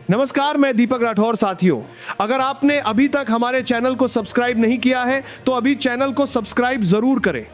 नमस्कार, मैं दीपक राठौर। साथियों, अगर आपने अभी तक हमारे चैनल को सब्सक्राइब नहीं किया है तो अभी चैनल को सब्सक्राइब जरूर करें।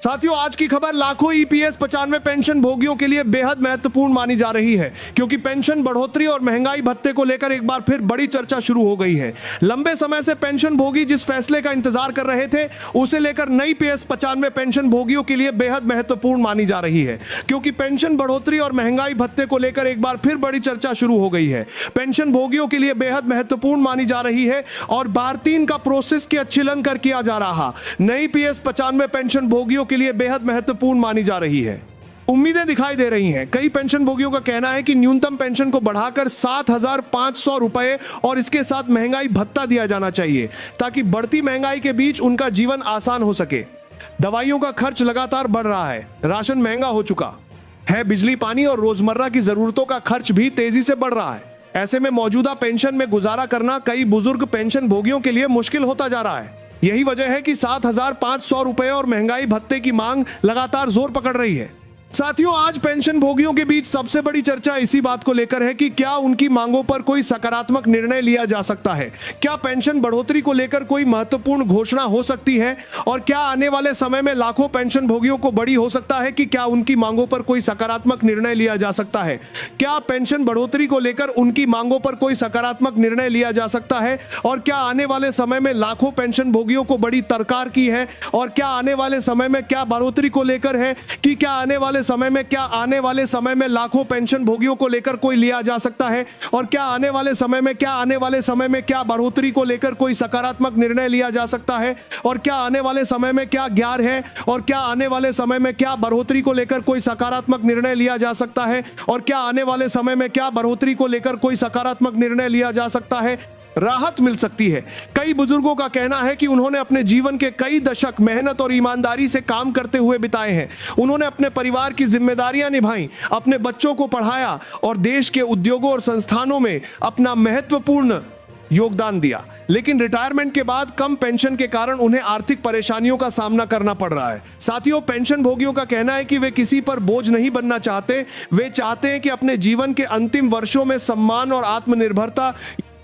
साथियों, आज की खबर लाखों ईपीएस 95 पेंशन भोगियों के लिए बेहद महत्वपूर्ण मानी जा रही है, क्योंकि पेंशन बढ़ोतरी और महंगाई भत्ते को लेकर एक बार फिर बड़ी चर्चा शुरू हो गई है। लंबे समय से पेंशन भोगी जिस फैसले का इंतजार कर रहे थे, उसे लेकर नई पीएस 95 पेंशन भोगियों के लिए बेहद महत्वपूर्ण मानी जा रही है, क्योंकि पेंशन बढ़ोतरी और महंगाई भत्ते को लेकर एक बार फिर बड़ी चर्चा शुरू हो गई है। पेंशन भोगियों के लिए बेहद महत्वपूर्ण मानी जा रही है और भारतीय का प्रोसेस की अच्छीलन कर किया जा रहा नई पीएस 95 पेंशन भोगियों के लिए बेहद महत्वपूर्ण मानी जा रही है। उम्मीदें दिखाई दे रही हैं। कई पेंशन भोगियों का कहना है कि न्यूनतम पेंशन को बढ़ाकर 7,500 रुपए और इसके साथ महंगाई भत्ता दिया जाना चाहिए, ताकि बढ़ती महंगाई के बीच उनका जीवन आसान हो सके। दवाइयों का खर्च लगातार बढ़ रहा है, राशन महंगा हो चुका है, बिजली पानी और रोजमर्रा की जरूरतों का खर्च भी तेजी से बढ़ रहा है। ऐसे में मौजूदा पेंशन में गुजारा करना कई बुजुर्ग पेंशन भोगियों के लिए मुश्किल होता जा रहा है। यही वजह है कि 7,500 रुपए और महंगाई भत्ते की मांग लगातार जोर पकड़ रही है। साथियों, आज पेंशन भोगियों के बीच सबसे बड़ी चर्चा इसी बात को लेकर है कि क्या उनकी मांगों पर कोई सकारात्मक निर्णय लिया जा सकता है, क्या पेंशन बढ़ोतरी को लेकर कोई महत्वपूर्ण घोषणा हो सकती है, और क्या आने वाले समय में लाखों पेंशन भोगियों को बड़ी हो सकता है कि क्या उनकी मांगों पर कोई सकारात्मक निर्णय लिया जा सकता है। क्या पेंशन बढ़ोतरी को लेकर उनकी मांगों पर कोई सकारात्मक निर्णय लिया जा सकता है, और क्या आने वाले समय में लाखों पेंशन भोगियों को बड़ी तरकार की है, और क्या आने वाले समय में क्या बढ़ोतरी को लेकर है कि क्या आने वाले समय में लाखों पेंशन भोगियों को लेकर कोई लिया जा सकता है, और क्या आने वाले समय में क्या बढ़ोतरी को लेकर कोई सकारात्मक निर्णय लिया जा सकता है, और क्या आने वाले समय में क्या ग्यार है, और क्या आने वाले समय में क्या बढ़ोतरी को लेकर कोई सकारात्मक निर्णय लिया जा सकता है, और क्या आने वाले समय में क्या बढ़ोतरी को लेकर कोई सकारात्मक निर्णय लिया जा सकता है। राहत मिल सकती है। कई बुजुर्गों का कहना है कि उन्होंने अपने जीवन के कई दशक मेहनत और ईमानदारी से काम करते हुए बिताए हैं। उन्होंने अपने परिवार की जिम्मेदारियां निभाई, अपने बच्चों को पढ़ाया और देश के उद्योगों और संस्थानों में अपना महत्वपूर्ण योगदान दिया। लेकिन रिटायरमेंट के बाद कम पेंशन के कारण उन्हें आर्थिक परेशानियों का सामना करना पड़ रहा है। साथियों, पेंशन भोगियों का कहना है कि वे किसी पर बोझ नहीं बनना चाहते। वे चाहते हैं कि अपने जीवन के अंतिम वर्षों में सम्मान और आत्मनिर्भरता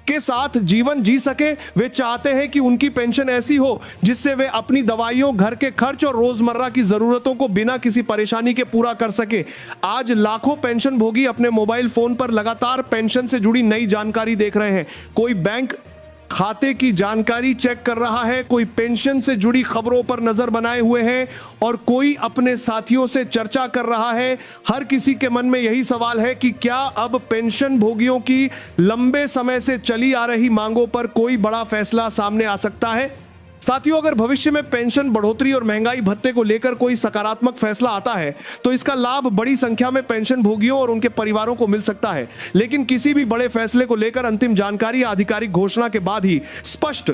के साथ जीवन जी सके। वे चाहते हैं कि उनकी पेंशन ऐसी हो जिससे वे अपनी दवाइयों, घर के खर्च और रोजमर्रा की जरूरतों को बिना किसी परेशानी के पूरा कर सके। आज लाखों पेंशन भोगी अपने मोबाइल फोन पर लगातार पेंशन से जुड़ी नई जानकारी देख रहे हैं। कोई बैंक खाते की जानकारी चेक कर रहा है, कोई पेंशन से जुड़ी खबरों पर नजर बनाए हुए है, और कोई अपने साथियों से चर्चा कर रहा है। हर किसी के मन में यही सवाल है कि क्या अब पेंशन भोगियों की लंबे समय से चली आ रही मांगों पर कोई बड़ा फैसला सामने आ सकता है। साथियों, अगर भविष्य में पेंशन बढ़ोतरी और महंगाई भत्ते को लेकर कोई सकारात्मक फैसला आता है तो इसका लाभ बड़ी संख्या में पेंशन भोगियों और उनके परिवारों को मिल सकता है। लेकिन किसी भी बड़े फैसले को लेकर अंतिम जानकारी या आधिकारिक घोषणा के बाद ही स्पष्ट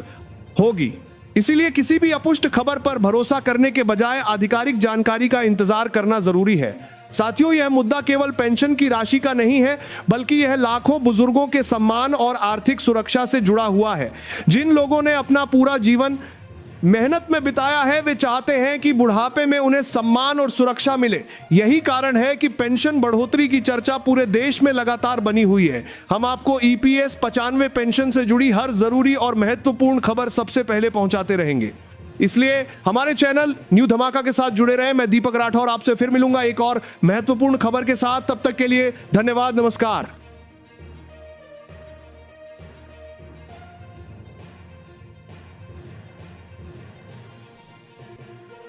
होगी। इसीलिए किसी भी अपुष्ट खबर पर भरोसा करने के बजाय आधिकारिक जानकारी का इंतजार करना जरूरी है। साथियों, यह मुद्दा केवल पेंशन की राशि का नहीं है, बल्कि यह लाखों बुजुर्गों के सम्मान और आर्थिक सुरक्षा से जुड़ा हुआ है। जिन लोगों ने अपना पूरा जीवन मेहनत में बिताया है, वे चाहते हैं कि बुढ़ापे में उन्हें सम्मान और सुरक्षा मिले। यही कारण है कि पेंशन बढ़ोतरी की चर्चा पूरे देश में लगातार बनी हुई है। हम आपको ईपीएस 95 पेंशन से जुड़ी हर जरूरी और महत्वपूर्ण खबर सबसे पहले पहुंचाते रहेंगे। इसलिए हमारे चैनल न्यू धमाका के साथ जुड़े रहे। मैं दीपक राठौर आपसे फिर मिलूंगा एक और महत्वपूर्ण खबर के साथ। तब तक के लिए धन्यवाद, नमस्कार।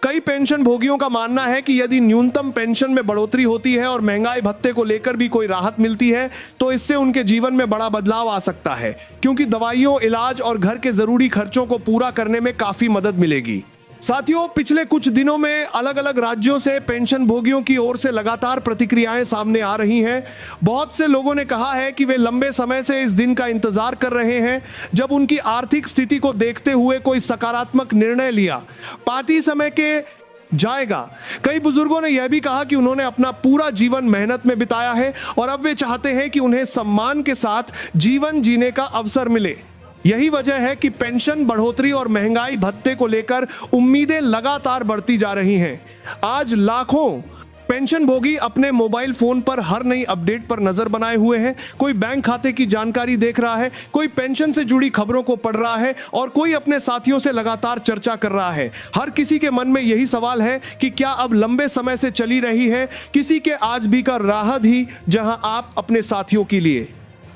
कई पेंशन भोगियों का मानना है कि यदि न्यूनतम पेंशन में बढ़ोतरी होती है और महंगाई भत्ते को लेकर भी कोई राहत मिलती है तो इससे उनके जीवन में बड़ा बदलाव आ सकता है, क्योंकि दवाइयों, इलाज और घर के जरूरी खर्चों को पूरा करने में काफी मदद मिलेगी। साथियों, पिछले कुछ दिनों में अलग अलग राज्यों से पेंशन भोगियों की ओर से लगातार प्रतिक्रियाएं सामने आ रही हैं। बहुत से लोगों ने कहा है कि वे लंबे समय से इस दिन का इंतजार कर रहे हैं जब उनकी आर्थिक स्थिति को देखते हुए कोई सकारात्मक निर्णय लिया पाती समय के जाएगा। कई बुजुर्गों ने यह भी कहा कि उन्होंने अपना पूरा जीवन मेहनत में बिताया है और अब वे चाहते हैं कि उन्हें सम्मान के साथ जीवन जीने का अवसर मिले। यही वजह है कि पेंशन बढ़ोतरी और महंगाई भत्ते को लेकर उम्मीदें लगातार बढ़ती जा रही हैं। आज लाखों पेंशन भोगी अपने मोबाइल फोन पर हर नई अपडेट पर नजर बनाए हुए हैं। कोई बैंक खाते की जानकारी देख रहा है, कोई पेंशन से जुड़ी खबरों को पढ़ रहा है और कोई अपने साथियों से लगातार चर्चा कर रहा है। हर किसी के मन में यही सवाल है कि क्या अब लंबे समय से चली रही है किसी के आज भी का राहत ही, जहां आप अपने साथियों के लिए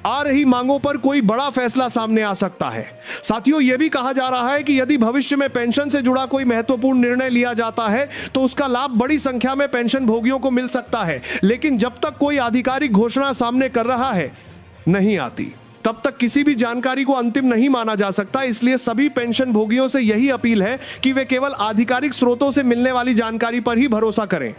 आ रही मांगों पर कोई बड़ा फैसला सामने आ सकता है। साथियों, यह भी कहा जा रहा है कि यदि भविष्य में पेंशन से जुड़ा कोई महत्वपूर्ण निर्णय लिया जाता है तो उसका लाभ बड़ी संख्या में पेंशन भोगियों को मिल सकता है, लेकिन जब तक कोई आधिकारिक घोषणा सामने कर रहा है नहीं आती, तब तक किसी भी जानकारी को अंतिम नहीं माना जा सकता। इसलिए सभी पेंशन भोगियों से यही अपील है कि वे केवल आधिकारिक स्रोतों से मिलने वाली जानकारी पर ही भरोसा करें।